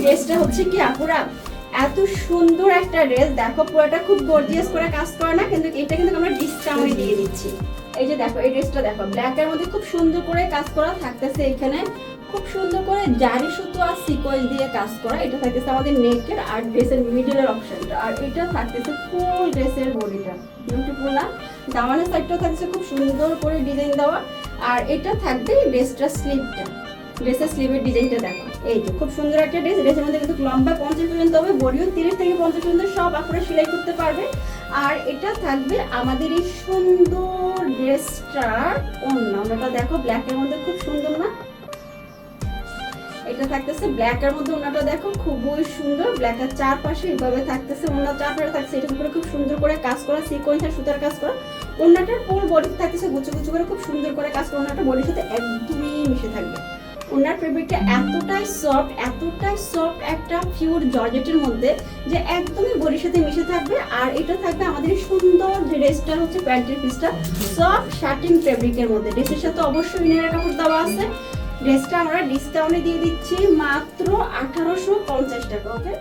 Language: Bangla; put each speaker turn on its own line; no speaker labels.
ড্রেসটা হচ্ছে কি আপুরা এত সুন্দর একটা ড্রেস, দেখো পুরোটা খুব গর্জিয়াস করে কাজ করে না, কিন্তু এটা কিন্তু আমরা ডিসকাউন্টে দিয়ে দিচ্ছি। এই যে দেখো এই ড্রেসটা দেখো, ব্ল্যাকের মধ্যে খুব সুন্দর করে কাজ করা থাকতেছে, এখানে খুব সুন্দর করে জারি সুতো আর সিকোয়েন্স দিয়ে কাজ করা। এটা থাকতেছে আমাদের নেকের আর ড্রেসের মিডলের অপশনটা, আর এটা থাকতেছে ফুল ড্রেসের বডিটা বিউটিফুল না। দামানের সাইডটাও থাকছে খুব সুন্দর করে ডিজাইন দেওয়া, আর এটা থাকবে ড্রেসটার স্লিভটা, ড্রেসের স্লিভের ডিজাইনটা দেখো। এই যে খুব সুন্দর একটা ড্রেস, ড্রেসের মধ্যে কিন্তু লম্বা 50 পর্যন্ত হবে, বডিও 30 থেকে 50 পর্যন্ত সব আপনারা সেলাই করতে পারবে। আর এটা থাকবে আমাদের এই সুন্দর ড্রেসটার ওড়নাটা দেখো, ব্ল্যাকের মধ্যে খুব সুন্দর না, এটা থাকতেছে ব্ল্যাকের মধ্যে ওড়নাটা দেখো খুবই সুন্দর, ব্ল্যাকের চারপাশে এইভাবে থাকতেছে, ওড়না চারপাশে থাকছে এটার উপরে খুব সুন্দর করে কাজ করা, সিকোয়েন্স আর সুতার কাজ করা। ওড়নাটার পুরো বডি থাকতেছে গুছো গুছো করে খুব সুন্দর করে কাজ করা, ওড়নাটা বডির সাথে একদমই মিশে থাকবে। ওনার ফেব্রিকটা এতটাই সফট একটা পিওর জর্জেটের মধ্যে যে একদমই বডির সাথে মিশে থাকবে। আর এটা থাকবে আমাদের সুন্দর ড্রেসটা হচ্ছে প্যান্টের পিসটা সফট শার্টিং ফেব্রিকের মধ্যে, ড্রেসের সাথে অবশ্যই ইনারের কাপড় দেওয়া আছে। ড্রেসটা আমরা ডিসকাউন্টে দিয়ে দিচ্ছি মাত্র 1850 টাকা। ওকে।